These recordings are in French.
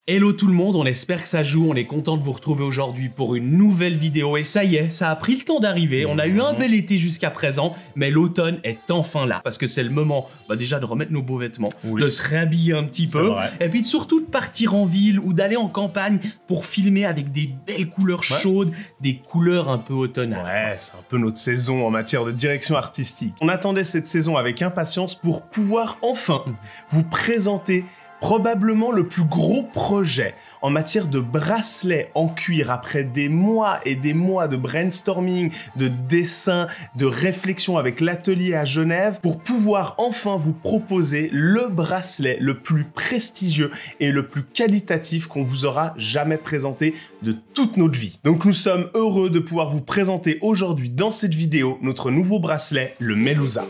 Hello tout le monde, on espère que ça joue, on est content de vous retrouver aujourd'hui pour une nouvelle vidéo et ça y est, ça a pris le temps d'arriver, on a eu un bel été jusqu'à présent, mais l'automne est enfin là, parce que c'est le moment déjà de remettre nos beaux vêtements, de se réhabiller un petit peu, et puis surtout de partir en ville ou d'aller en campagne pour filmer avec des belles couleurs chaudes, des couleurs un peu automnales. Ouais, c'est un peu notre saison en matière de direction artistique. On attendait cette saison avec impatience pour pouvoir enfin vous présenter probablement le plus gros projet en matière de bracelets en cuir après des mois et des mois de brainstorming, de dessin, de réflexion avec l'atelier à Genève pour pouvoir enfin vous proposer le bracelet le plus prestigieux et le plus qualitatif qu'on vous aura jamais présenté de toute notre vie. Donc nous sommes heureux de pouvoir vous présenter aujourd'hui dans cette vidéo notre nouveau bracelet, le Melusa.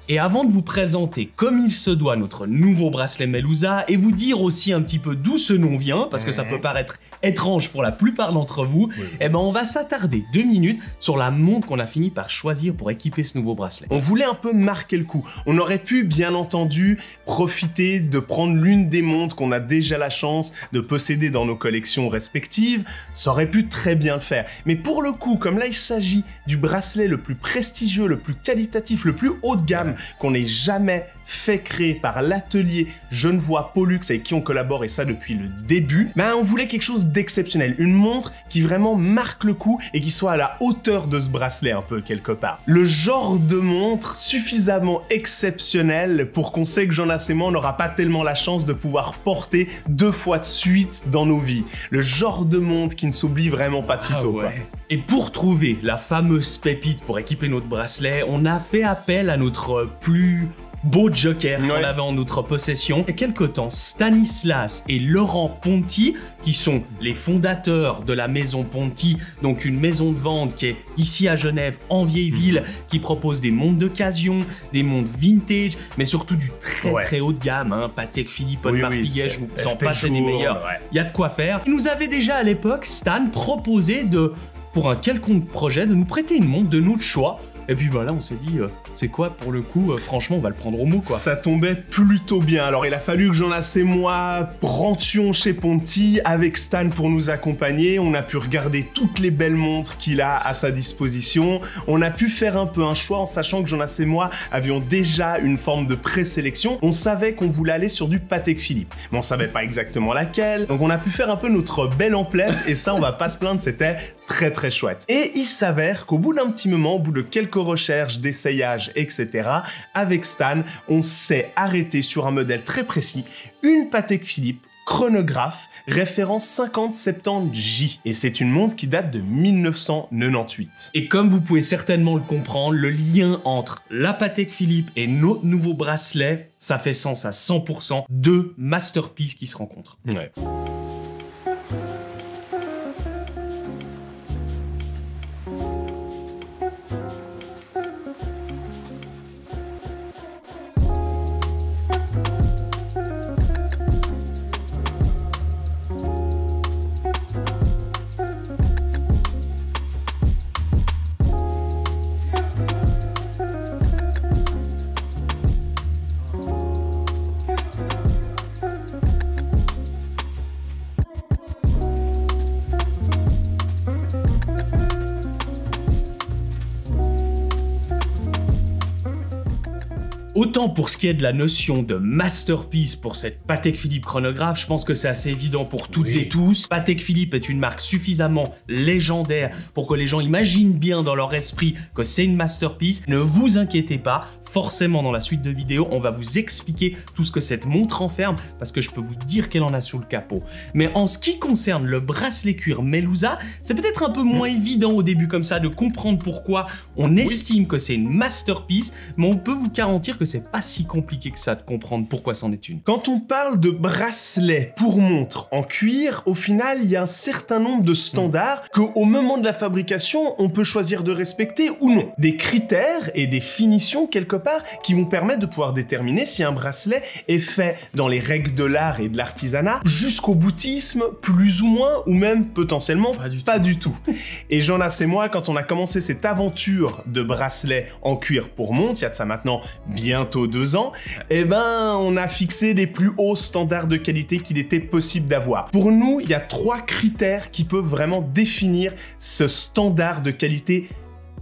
Et avant de vous présenter comme il se doit notre nouveau bracelet Melusa et vous dire aussi un petit peu d'où ce nom vient, parce que ça peut paraître étrange pour la plupart d'entre vous, eh ben on va s'attarder 2 minutes sur la montre qu'on a fini par choisir pour équiper ce nouveau bracelet. On voulait un peu marquer le coup. On aurait pu, bien entendu, profiter de prendre l'une des montres qu'on a déjà la chance de posséder dans nos collections respectives. Ça aurait pu très bien le faire. Mais pour le coup, comme là il s'agit du bracelet le plus prestigieux, le plus qualitatif, le plus haut de gamme qu'on ait jamais fait créer par l'atelier Genevois Pollux avec qui on collabore et ça depuis le début, on voulait quelque chose d'exceptionnel, une montre qui vraiment marque le coup et qui soit à la hauteur de ce bracelet un peu quelque part. Le genre de montre suffisamment exceptionnel pour qu'on sait que Jean Assaiement n'aura pas tellement la chance de pouvoir porter 2 fois de suite dans nos vies. Le genre de montre qui ne s'oublie vraiment pas de sitôt. Quoi. Et pour trouver la fameuse pépite pour équiper notre bracelet, on a fait appel à notre plus beau joker qu'on avait en notre possession. Il y a quelque temps, Stanislas et Laurent Ponty, qui sont les fondateurs de la maison Ponty, donc une maison de vente qui est ici à Genève, en vieille ville, qui propose des montres d'occasion, des montres vintage, mais surtout du très haut de gamme. Patek Philippe, Audemars Piguet, je vous sens passer des meilleurs. Il y a de quoi faire. Ils nous avaient déjà à l'époque, Stan, proposé pour un quelconque projet, de nous prêter une montre de notre choix. Et puis là, on s'est dit, c'est quoi pour le coup, franchement, on va le prendre au mot, quoi. Ça tombait plutôt bien. Alors, il a fallu que Jonas et moi rentions chez Ponty avec Stan pour nous accompagner. On a pu regarder toutes les belles montres qu'il a à sa disposition. On a pu faire un peu un choix en sachant que Jonas et moi avions déjà une forme de présélection. On savait qu'on voulait aller sur du Patek Philippe, mais on savait pas exactement laquelle. Donc, on a pu faire un peu notre belle emplette et ça, on va pas se plaindre, c'était très chouette. Et il s'avère qu'au bout d'un petit moment, au bout de quelques recherches, d'essayages, etc., avec Stan, on s'est arrêté sur un modèle très précis, une Patek Philippe chronographe, référence 5070J. Et c'est une montre qui date de 1998. Et comme vous pouvez certainement le comprendre, le lien entre la Patek Philippe et notre nouveau bracelet, ça fait sens à 100%, 2 masterpieces qui se rencontrent. Autant pour ce qui est de la notion de masterpiece pour cette Patek Philippe chronographe, je pense que c'est assez évident pour toutes et tous. Patek Philippe est une marque suffisamment légendaire pour que les gens imaginent bien dans leur esprit que c'est une masterpiece. Ne vous inquiétez pas, forcément dans la suite de vidéos, on va vous expliquer tout ce que cette montre renferme parce que je peux vous dire qu'elle en a sous le capot. Mais en ce qui concerne le bracelet cuir Melusa, c'est peut-être un peu moins évident au début comme ça de comprendre pourquoi on estime que c'est une masterpiece, mais on peut vous garantir que c'est pas si compliqué que ça de comprendre pourquoi c'en est une. Quand on parle de bracelet pour montre en cuir, au final, il y a un certain nombre de standards qu'au moment de la fabrication, on peut choisir de respecter ou non. Des critères et des finitions quelque part qui vont permettre de pouvoir déterminer si un bracelet est fait dans les règles de l'art et de l'artisanat jusqu'au boutisme, plus ou moins, ou même potentiellement pas du tout. Et Jonas et moi, quand on a commencé cette aventure de bracelet en cuir pour montre, il y a de ça maintenant bientôt 2 ans, eh ben on a fixé les plus hauts standards de qualité qu'il était possible d'avoir. Pour nous, il y a 3 critères qui peuvent vraiment définir ce standard de qualité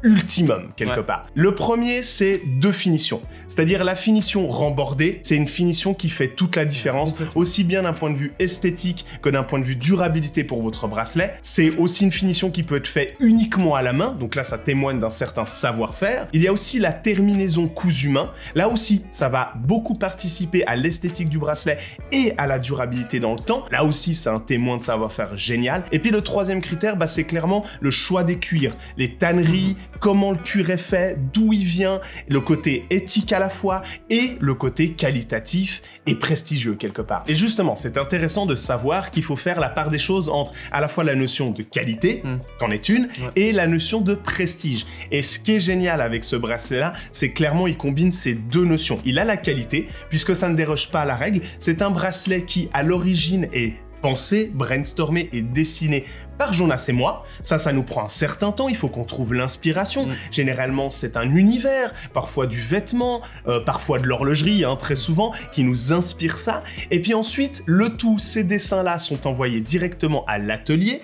ultimum quelque part. Le premier, c'est 2 finitions, c'est-à-dire la finition rembordée, c'est une finition qui fait toute la différence, aussi bien d'un point de vue esthétique que d'un point de vue durabilité pour votre bracelet. C'est aussi une finition qui peut être faite uniquement à la main, donc là ça témoigne d'un certain savoir-faire. Il y a aussi la terminaison cousu main, là aussi ça va beaucoup participer à l'esthétique du bracelet et à la durabilité dans le temps, là aussi c'est un témoin de savoir-faire génial. Et puis le troisième critère, c'est clairement le choix des cuirs, les tanneries, comment le cuir est fait, d'où il vient, le côté éthique à la fois et le côté qualitatif et prestigieux quelque part. Et justement, c'est intéressant de savoir qu'il faut faire la part des choses entre à la fois la notion de qualité, qu'en est une, et la notion de prestige. Et ce qui est génial avec ce bracelet-là, c'est clairement il combine ces 2 notions. Il a la qualité, puisque ça ne déroge pas à la règle. C'est un bracelet qui, à l'origine, est pensé, brainstormé et dessiné par Jonas et moi. Ça nous prend un certain temps, il faut qu'on trouve l'inspiration. Généralement, c'est un univers, parfois du vêtement, parfois de l'horlogerie, très souvent, qui nous inspire ça. Et puis ensuite, le tout, ces dessins-là sont envoyés directement à l'atelier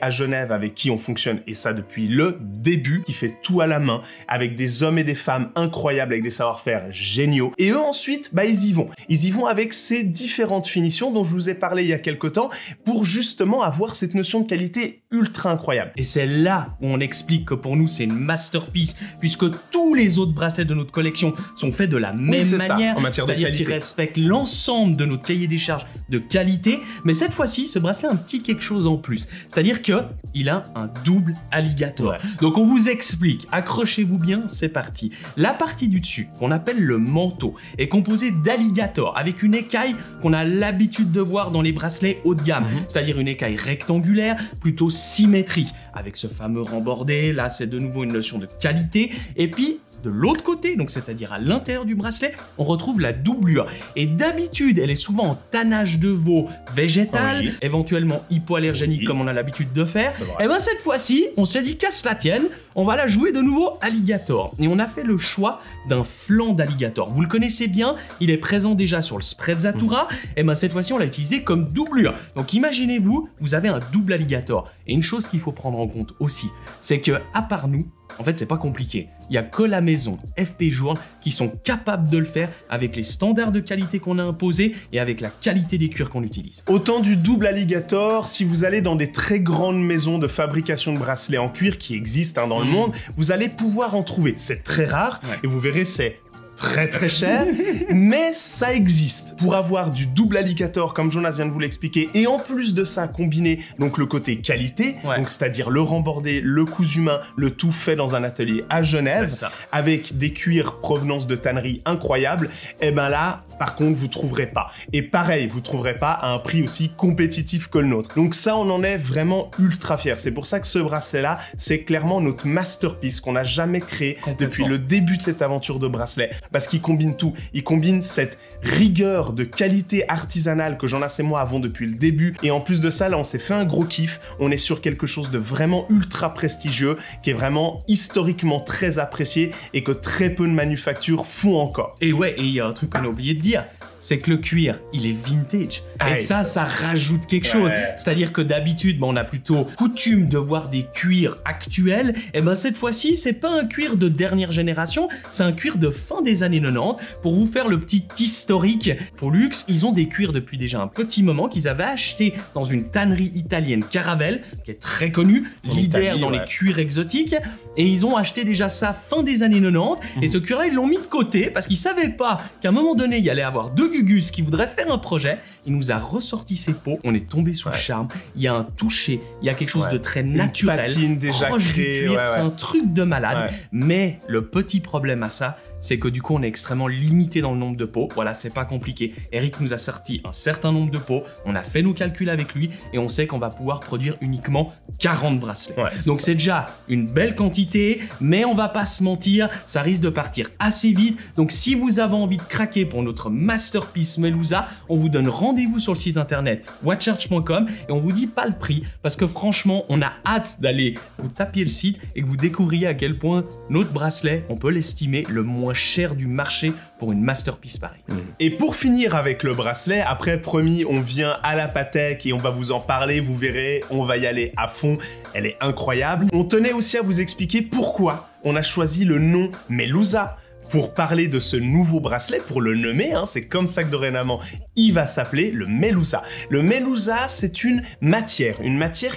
à Genève avec qui on fonctionne, et ça depuis le début, qui fait tout à la main, avec des hommes et des femmes incroyables, avec des savoir-faire géniaux. Et eux, ensuite, ils y vont. Ils y vont avec ces différentes finitions dont je vous ai parlé il y a quelques temps, pour justement avoir cette notion de qualité ultra incroyable. Et c'est là où on explique que pour nous c'est une masterpiece, puisque tous les autres bracelets de notre collection sont faits de la même manière, en matière de c'est-à-dire qu'ils respectent l'ensemble de notre cahier des charges de qualité, mais cette fois-ci ce bracelet a un petit quelque chose en plus, c'est-à-dire qu'il a un double alligator. Donc on vous explique, accrochez-vous bien, c'est parti. La partie du dessus, qu'on appelle le manteau, est composée d'alligator, avec une écaille qu'on a l'habitude de voir dans les bracelets haut de gamme, c'est-à-dire une écaille rectangulaire, plutôt symétrique, avec ce fameux rembordé. Là c'est de nouveau une notion de qualité. Et puis de l'autre côté, donc c'est-à-dire à l'intérieur du bracelet, on retrouve la doublure, et d'habitude elle est souvent en tannage de veau végétal, éventuellement hypoallergénique comme on a l'habitude de faire. Et ben cette fois-ci on s'est dit qu'à cela tienne, on va la jouer de nouveau alligator, et on a fait le choix d'un flanc d'alligator. Vous le connaissez bien, il est présent déjà sur le Sprezzatura, et ben cette fois-ci on l'a utilisé comme doublure. Donc imaginez-vous, vous avez un double alligator, et une chose qu'il faut prendre en compte aussi, c'est que à part nous, en fait, c'est pas compliqué. Il n'y a que la maison FP Journe qui sont capables de le faire avec les standards de qualité qu'on a imposés et avec la qualité des cuirs qu'on utilise. Autant du double alligator, si vous allez dans des très grandes maisons de fabrication de bracelets en cuir qui existent dans le monde, vous allez pouvoir en trouver. C'est très rare et vous verrez, c'est très cher, mais ça existe. Pour avoir du double alligator, comme Jonas vient de vous l'expliquer, et en plus de ça, combiner donc le côté qualité, donc c'est-à-dire le rembordé, le cousu main, le tout fait dans un atelier à Genève, avec des cuirs provenance de tannerie incroyables, et ben là, par contre, vous trouverez pas. Et pareil, vous trouverez pas à un prix aussi compétitif que le nôtre. Donc ça, on en est vraiment ultra fiers. C'est pour ça que ce bracelet-là, c'est clairement notre masterpiece qu'on n'a jamais créé depuis le début de cette aventure de bracelet. Parce qu'il combine tout. Il combine cette rigueur de qualité artisanale que Jonas et moi avons depuis le début. Et en plus de ça, là, on s'est fait un gros kiff. On est sur quelque chose de vraiment ultra prestigieux, qui est vraiment historiquement très apprécié et que très peu de manufactures font encore. Et ouais, et il y a un truc qu'on a oublié de dire, c'est que le cuir, il est vintage. Et ça rajoute quelque chose. C'est-à-dire que d'habitude, on a plutôt coutume de voir des cuirs actuels. Et ben cette fois-ci, c'est pas un cuir de dernière génération, c'est un cuir de fin des des années 90. Pour vous faire le petit historique, Pollux, ils ont des cuirs depuis déjà un petit moment qu'ils avaient acheté dans une tannerie italienne, Caravelle, qui est très connue, leader dans les cuirs exotiques, et ils ont acheté déjà ça fin des années 90, et ce cuir-là, ils l'ont mis de côté parce qu'ils savaient pas qu'à un moment donné, il y allait avoir deux Gugus qui voudraient faire un projet. Il nous a ressorti ses peaux, on est tombé sous le charme, il y a un toucher, il y a quelque chose de très naturel, patine déjà proche du cuir, c'est un truc de malade, Ouais. mais le petit problème à ça, c'est que du coup, on est extrêmement limité dans le nombre de peaux. Voilà, c'est pas compliqué. Eric nous a sorti un certain nombre de peaux, on a fait nos calculs avec lui et on sait qu'on va pouvoir produire uniquement 40 bracelets. Ouais, donc c'est déjà une belle quantité, mais on va pas se mentir, ça risque de partir assez vite. Donc si vous avez envie de craquer pour notre masterpiece Melusa, on vous donne rendez-vous sur le site internet watchurch.com et on vous dit pas le prix parce que franchement, on a hâte d'aller vous taper le site et que vous découvriez à quel point notre bracelet, on peut l'estimer le moins cher du marché pour une masterpiece pareille. Et pour finir avec le bracelet, après promis, on vient à la Patek et on va vous en parler, vous verrez, on va y aller à fond, elle est incroyable. On tenait aussi à vous expliquer pourquoi on a choisi le nom Melusa pour parler de ce nouveau bracelet, pour le nommer, hein, c'est comme ça que dorénavant il va s'appeler, le Melusa. Le Melusa, c'est une matière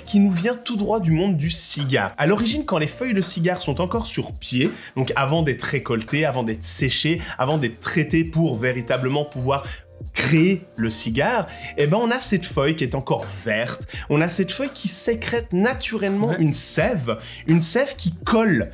qui nous vient tout droit du monde du cigare. À l'origine, quand les feuilles de cigare sont encore sur pied, donc avant d'être récoltées, avant d'être séchées, avant d'être traitées pour véritablement pouvoir créer le cigare, et ben on a cette feuille qui est encore verte, on a cette feuille qui sécrète naturellement une sève qui colle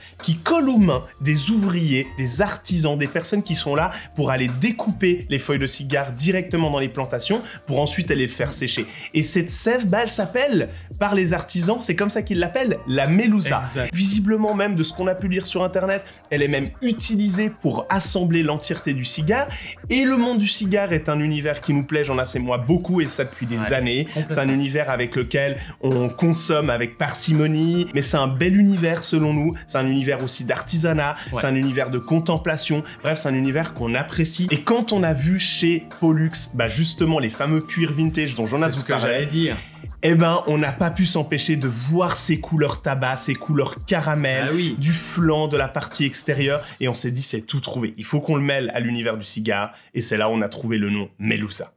aux mains des ouvriers, des artisans, des personnes qui sont là pour aller découper les feuilles de cigare directement dans les plantations pour ensuite aller le faire sécher. Et cette sève, bah, elle s'appelle par les artisans, c'est comme ça qu'ils l'appellent, la Melusa. Visiblement même de ce qu'on a pu lire sur internet, elle est même utilisée pour assembler l'entièreté du cigare, et le monde du cigare est un univers qui nous plaît, j'en ai moi beaucoup et ça depuis des années. C'est un univers avec lequel on consomme avec parcimonie, mais c'est un bel univers selon nous. C'est un univers aussi d'artisanat, c'est un univers de contemplation. Bref, c'est un univers qu'on apprécie. Et quand on a vu chez Pollux, bah justement les fameux cuirs vintage dont Jonas vous parlait, eh ben, on n'a pas pu s'empêcher de voir ces couleurs tabac, ces couleurs caramel, du flanc, de la partie extérieure, et on s'est dit c'est tout trouvé. Il faut qu'on le mêle à l'univers du cigare, et c'est là où on a trouvé le nom Melusa.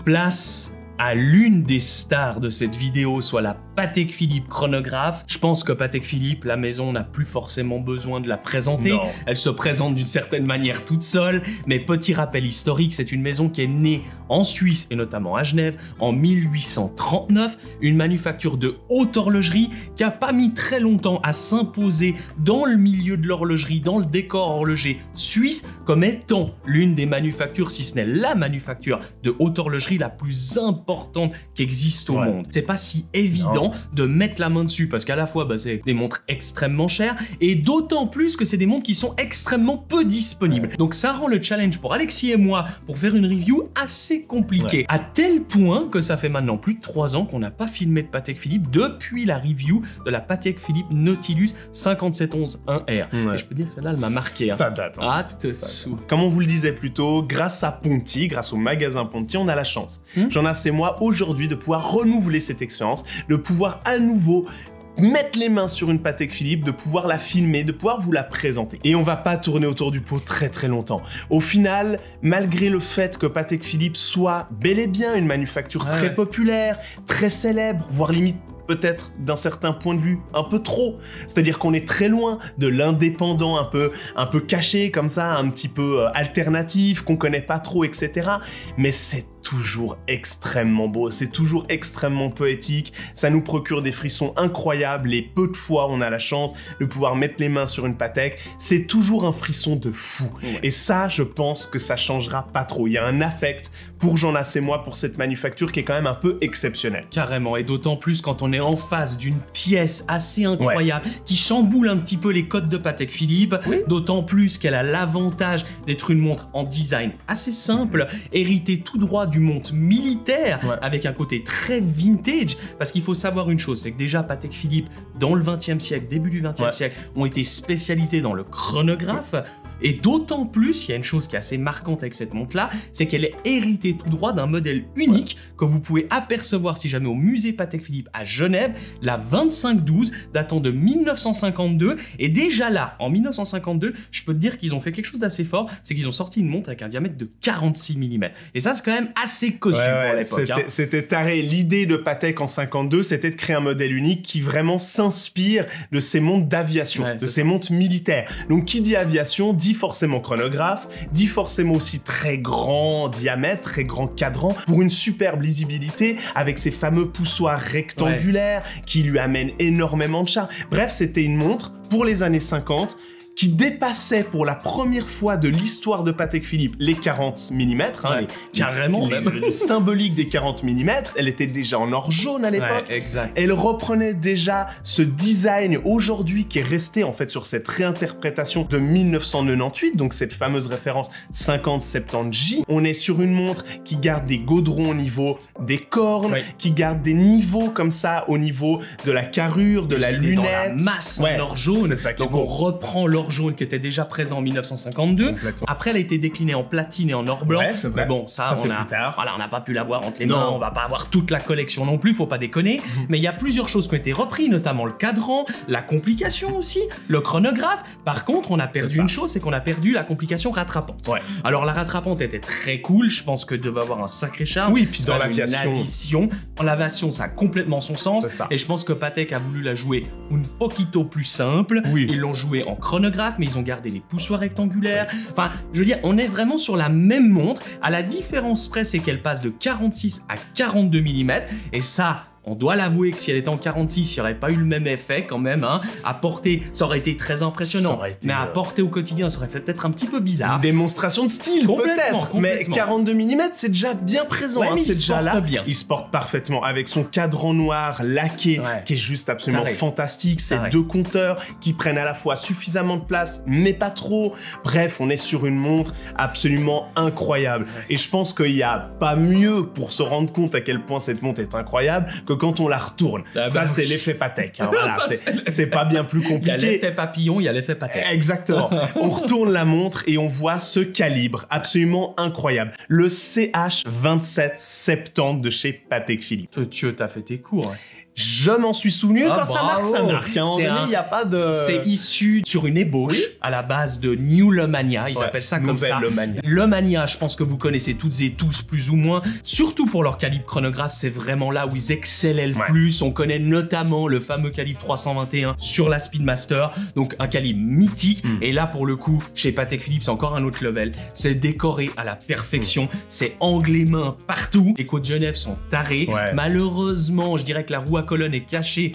Place à l'une des stars de cette vidéo, soit la Patek Philippe chronographe. Je pense que Patek Philippe, la maison n'a plus forcément besoin de la présenter. Non. Elle se présente d'une certaine manière toute seule, mais petit rappel historique, c'est une maison qui est née en Suisse et notamment à Genève en 1839, une manufacture de haute horlogerie qui a pas mis très longtemps à s'imposer dans le milieu de l'horlogerie, dans le décor horloger suisse, comme étant l'une des manufactures, si ce n'est la manufacture de haute horlogerie la plus importante qui existe au monde. C'est pas si évident de mettre la main dessus parce qu'à la fois bah, c'est des montres extrêmement chères et d'autant plus que c'est des montres qui sont extrêmement peu disponibles. Donc ça rend le challenge pour Alexis et moi pour faire une review assez compliqué, à tel point que ça fait maintenant plus de 3 ans qu'on n'a pas filmé de Patek Philippe depuis la review de la Patek Philippe Nautilus 5711 1R. Et je peux dire que celle-là elle m'a marqué. Ça date. Hein. Comme on vous le disait plus tôt, grâce à Ponty, grâce au magasin Ponty, on a la chance. J'en ai moi aujourd'hui de pouvoir renouveler cette expérience, de pouvoir à nouveau mettre les mains sur une Patek Philippe, de pouvoir la filmer, de pouvoir vous la présenter. Et on va pas tourner autour du pot très très longtemps. Au final, malgré le fait que Patek Philippe soit bel et bien une manufacture très populaire, très célèbre, voire limite peut-être d'un certain point de vue un peu trop, c'est-à-dire qu'on est très loin de l'indépendant un peu caché comme ça, un petit peu alternatif, qu'on connaît pas trop, etc. Mais c'est toujours extrêmement beau, c'est toujours extrêmement poétique, ça nous procure des frissons incroyables et peu de fois on a la chance de pouvoir mettre les mains sur une Patek, c'est toujours un frisson de fou. Ouais. Et ça, je pense que ça changera pas trop. Il y a un affect pour Jonas et moi pour cette manufacture qui est quand même un peu exceptionnelle. Carrément, et d'autant plus quand on est en face d'une pièce assez incroyable qui chamboule un petit peu les codes de Patek Philippe, d'autant plus qu'elle a l'avantage d'être une montre en design assez simple, héritée tout droit du monde militaire, avec un côté très vintage, parce qu'il faut savoir une chose, c'est que déjà Patek Philippe, dans le 20e siècle, début du 20e siècle, ont été spécialisés dans le chronographe, et d'autant plus, il y a une chose qui est assez marquante avec cette montre-là, c'est qu'elle est héritée tout droit d'un modèle unique que vous pouvez apercevoir si jamais au musée Patek Philippe à Genève, la 2512, datant de 1952, et déjà là, en 1952, je peux te dire qu'ils ont fait quelque chose d'assez fort, c'est qu'ils ont sorti une montre avec un diamètre de 46 mm. Et ça, c'est quand même assez cossu pour l'époque. C'était taré. L'idée de Patek en 52, c'était de créer un modèle unique qui vraiment s'inspire de ces montres d'aviation, de ces montres militaires. Donc, qui dit aviation, dit forcément chronographe, dit forcément aussi très grand diamètre, très grand cadran, pour une superbe lisibilité, avec ces fameux poussoirs rectangulaires qui lui amènent énormément de charme. Bref, c'était une montre pour les années 50 qui dépassait pour la première fois de l'histoire de Patek Philippe les 40 mm, carrément même. Le symbolique des 40 mm, elle était déjà en or jaune à l'époque, elle reprenait déjà ce design aujourd'hui qui est resté en fait sur cette réinterprétation de 1998, donc cette fameuse référence 50-70J. On est sur une montre qui garde des gaudrons au niveau des cornes, qui garde des niveaux comme ça au niveau de la carrure, de la lunette. Dans la masse en or jaune, donc on reprend l'or jaune qui était déjà présent en 1952. Après, elle a été déclinée en platine et en or blanc. Mais bon, ça on n'a pas pu l'avoir entre les mains. On va pas avoir toute la collection non plus, faut pas déconner. Mais il y a plusieurs choses qui ont été reprises, notamment le cadran, la complication aussi, le chronographe. Par contre, on a perdu une chose, c'est qu'on a perdu la complication rattrapante. Alors la rattrapante était très cool, je pense que devait avoir un sacré charme. Oui, puis dans l'aviation. En l'aviation, ça a complètement son sens. Et je pense que Patek a voulu la jouer un poquito plus simple. Ils l'ont joué en chronographe, mais ils ont gardé les poussoirs rectangulaires. Enfin, je veux dire, on est vraiment sur la même montre. À la différence près, c'est qu'elle passe de 46 à 42 mm. Et ça, on doit l'avouer que si elle était en 46, il n'y aurait pas eu le même effet quand même. À porter, ça aurait été très impressionnant. Mais à porter au quotidien, ça aurait fait peut-être un petit peu bizarre. Une démonstration de style, peut-être. Mais 42 mm, c'est déjà bien présent. C'est déjà là. Il se porte parfaitement avec son cadran noir laqué, qui est juste absolument fantastique. Ces deux compteurs qui prennent à la fois suffisamment de place, mais pas trop. Bref, on est sur une montre absolument incroyable. Et je pense qu'il n'y a pas mieux pour se rendre compte à quel point cette montre est incroyable que quand on la retourne. C'est l'effet Patek. Voilà, c'est pas bien plus compliqué. Il y a l'effet papillon, il y a l'effet Patek. Exactement. On retourne la montre et on voit ce calibre absolument incroyable. Le CH2770 de chez Patek Philippe. Tu t'as fait tes cours. Je m'en suis souvenu, quand ça marque, ça marque. Il n'y a pas de... C'est issu sur une ébauche à la base de New Le Mania, ils appellent ça comme ça. Le Mania, je pense que vous connaissez toutes et tous plus ou moins, surtout pour leur calibre chronographe, c'est vraiment là où ils excellaient le plus. On connaît notamment le fameux calibre 321 sur la Speedmaster, donc un calibre mythique. Et là, pour le coup, chez Patek Philippe, c'est encore un autre level. C'est décoré à la perfection, c'est anglais main partout. Les côtes de Genève sont tarés. Malheureusement, je dirais que la roue à colonne est cachée.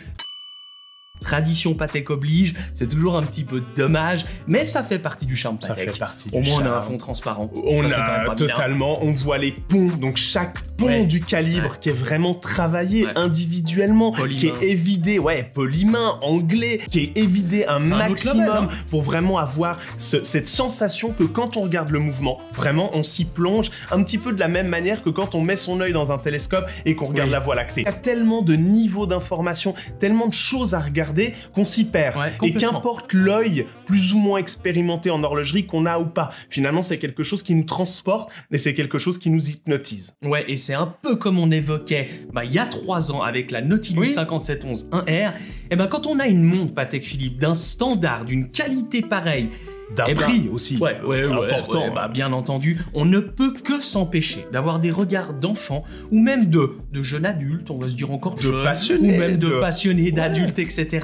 Tradition Patek oblige, c'est toujours un petit peu dommage, mais ça fait partie du charme Patek. Ça fait partie du charme. Au moins, on a un fond transparent. On voit les ponts, donc chaque pont du calibre qui est vraiment travaillé individuellement, qui est évidé, polymain, anglais, qui est évidé un maximum pour vraiment avoir cette sensation que quand on regarde le mouvement, vraiment, on s'y plonge un petit peu de la même manière que quand on met son œil dans un télescope et qu'on regarde la Voie lactée. Il y a tellement de niveaux d'information, tellement de choses à regarder qu'on s'y perd. Et qu'importe l'œil plus ou moins expérimenté en horlogerie qu'on a ou pas, finalement c'est quelque chose qui nous transporte et c'est quelque chose qui nous hypnotise. Et c'est un peu comme on évoquait il y a 3 ans avec la Nautilus 5711 1R. Et quand on a une montre Patek Philippe d'un standard, d'une qualité pareille, d'un prix aussi important. Bien entendu, on ne peut que s'empêcher d'avoir des regards d'enfants ou même de jeunes adultes, on va se dire encore jeunes, ou même de passionnés, d'adultes, etc.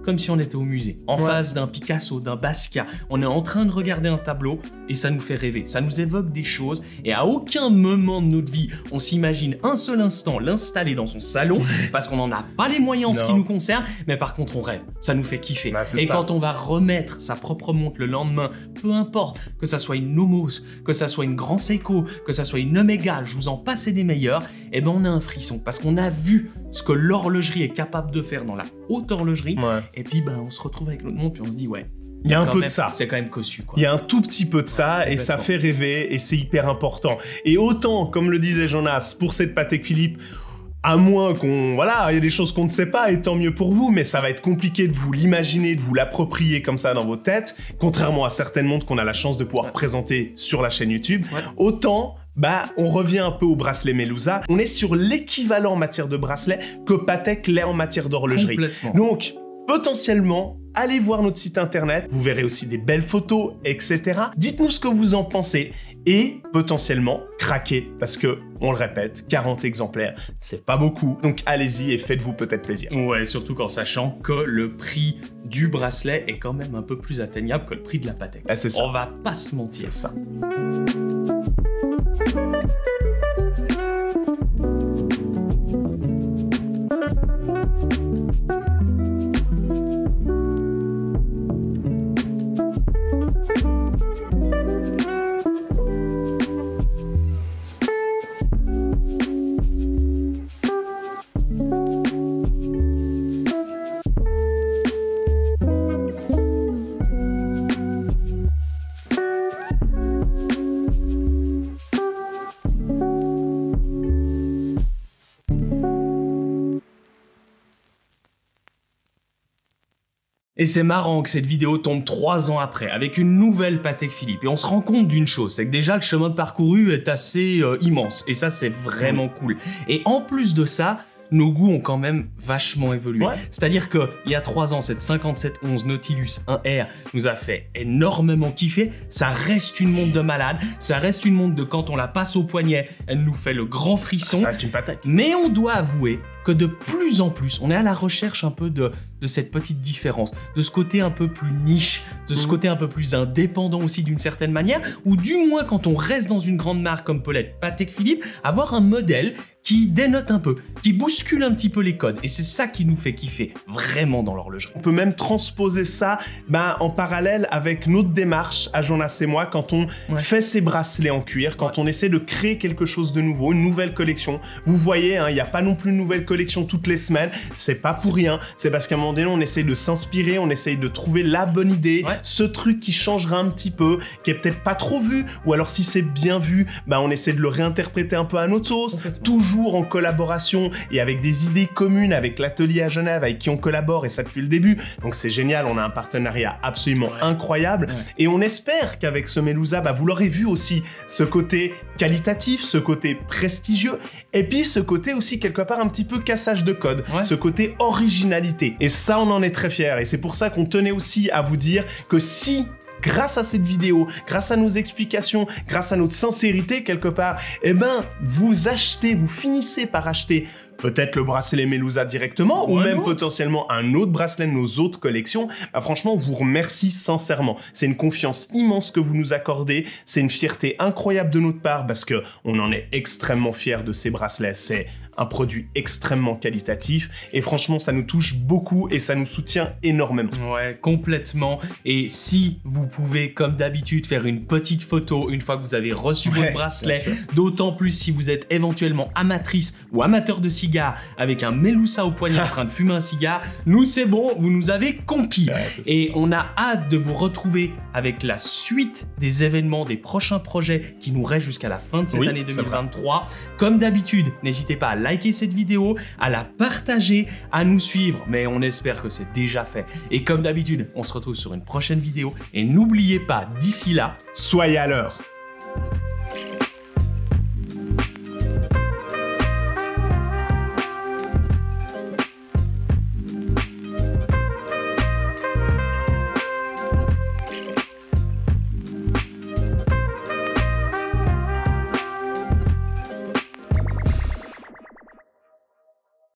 comme si on était au musée, en face d'un Picasso, d'un Basquiat. On est en train de regarder un tableau et ça nous fait rêver, ça nous évoque des choses et à aucun moment de notre vie, on s'imagine un seul instant l'installer dans son salon parce qu'on n'en a pas les moyens en ce qui nous concerne, mais par contre on rêve, ça nous fait kiffer. Et quand on va remettre sa propre montre le lendemain, peu importe, que ça soit une Nomos, que ça soit une Grand Seiko, que ça soit une Omega, je vous en passe des meilleurs, et ben on a un frisson parce qu'on a vu ce que l'horlogerie est capable de faire dans la haute horlogerie, et puis ben on se retrouve avec notre montre puis on se dit ouais. Il y a un peu de ça. C'est quand même cossu, quoi. Il y a un tout petit peu de ça et ça fait rêver et c'est hyper important. Et autant, comme le disait Jonas, pour cette Patek Philippe, à moins qu'on... Voilà, il y a des choses qu'on ne sait pas et tant mieux pour vous, mais ça va être compliqué de vous l'imaginer, de vous l'approprier comme ça dans vos têtes, contrairement à certaines montres qu'on a la chance de pouvoir présenter sur la chaîne YouTube. Autant... on revient un peu au bracelet Melusa. On est sur l'équivalent en matière de bracelet que Patek l'est en matière d'horlogerie. Donc, potentiellement, allez voir notre site internet. Vous verrez aussi des belles photos, etc. Dites-nous ce que vous en pensez et potentiellement craquez parce que, on le répète, 40 exemplaires, c'est pas beaucoup. Donc allez-y et faites-vous peut-être plaisir. Ouais, surtout qu'en sachant que le prix du bracelet est quand même un peu plus atteignable que le prix de la Patek. C'est ça. On va pas se mentir. C'est ça. Et c'est marrant que cette vidéo tombe 3 ans après, avec une nouvelle Patek Philippe. Et on se rend compte d'une chose, c'est que déjà le chemin parcouru est assez immense. Et ça, c'est vraiment cool. Et en plus de ça, nos goûts ont quand même vachement évolué. C'est-à-dire qu'il y a 3 ans, cette 5711 Nautilus 1R nous a fait énormément kiffer. Ça reste une montre de malade. Ça reste une montre de quand on la passe au poignet, elle nous fait le grand frisson. Ça reste une Patek. Mais on doit avouer que de plus en plus, on est à la recherche un peu de cette petite différence, de ce côté un peu plus niche, de ce côté un peu plus indépendant aussi d'une certaine manière, ou du moins quand on reste dans une grande marque comme peut l'être Patek Philippe, avoir un modèle qui dénote un peu, qui bouscule un petit peu les codes. Et c'est ça qui nous fait kiffer vraiment dans l'horlogerie. On peut même transposer ça en parallèle avec notre démarche à Jonas et moi quand on fait ces bracelets en cuir, quand on essaie de créer quelque chose de nouveau, une nouvelle collection. Vous voyez, il n'y a pas non plus une nouvelle collection toutes les semaines, c'est pas pour rien, c'est parce qu'à un moment donné on essaye de s'inspirer, on essaye de trouver la bonne idée, ce truc qui changera un petit peu, qui est peut-être pas trop vu, ou alors si c'est bien vu, on essaie de le réinterpréter un peu à notre sauce, toujours en collaboration et avec des idées communes avec l'atelier à Genève avec qui on collabore et ça depuis le début, donc c'est génial, on a un partenariat absolument incroyable et on espère qu'avec ce Melusa, vous l'aurez vu aussi, ce côté qualitatif, ce côté prestigieux et puis ce côté aussi quelque part un petit peu cassage de code, ce côté originalité. Et ça, on en est très fiers. Et c'est pour ça qu'on tenait aussi à vous dire que si, grâce à cette vidéo, grâce à nos explications, grâce à notre sincérité quelque part, vous finissez par acheter peut-être le bracelet Melusa directement, ou même potentiellement un autre bracelet de nos autres collections, franchement, on vous remercie sincèrement. C'est une confiance immense que vous nous accordez, c'est une fierté incroyable de notre part, parce qu'on en est extrêmement fiers de ces bracelets. C'est un produit extrêmement qualitatif, et franchement, ça nous touche beaucoup, et ça nous soutient énormément. Ouais, complètement. Et si vous pouvez, comme d'habitude, faire une petite photo une fois que vous avez reçu votre bracelet, d'autant plus si vous êtes éventuellement amatrice ou amateur de cigares, avec un Melusa au poignet en train de fumer un cigare, nous c'est bon, vous nous avez conquis. Et on a hâte de vous retrouver avec la suite des événements, des prochains projets qui nous restent jusqu'à la fin de cette année 2023. Comme d'habitude, n'hésitez pas à liker cette vidéo, à la partager, à nous suivre, mais on espère que c'est déjà fait. Et comme d'habitude, on se retrouve sur une prochaine vidéo et n'oubliez pas, d'ici là, soyez à l'heure.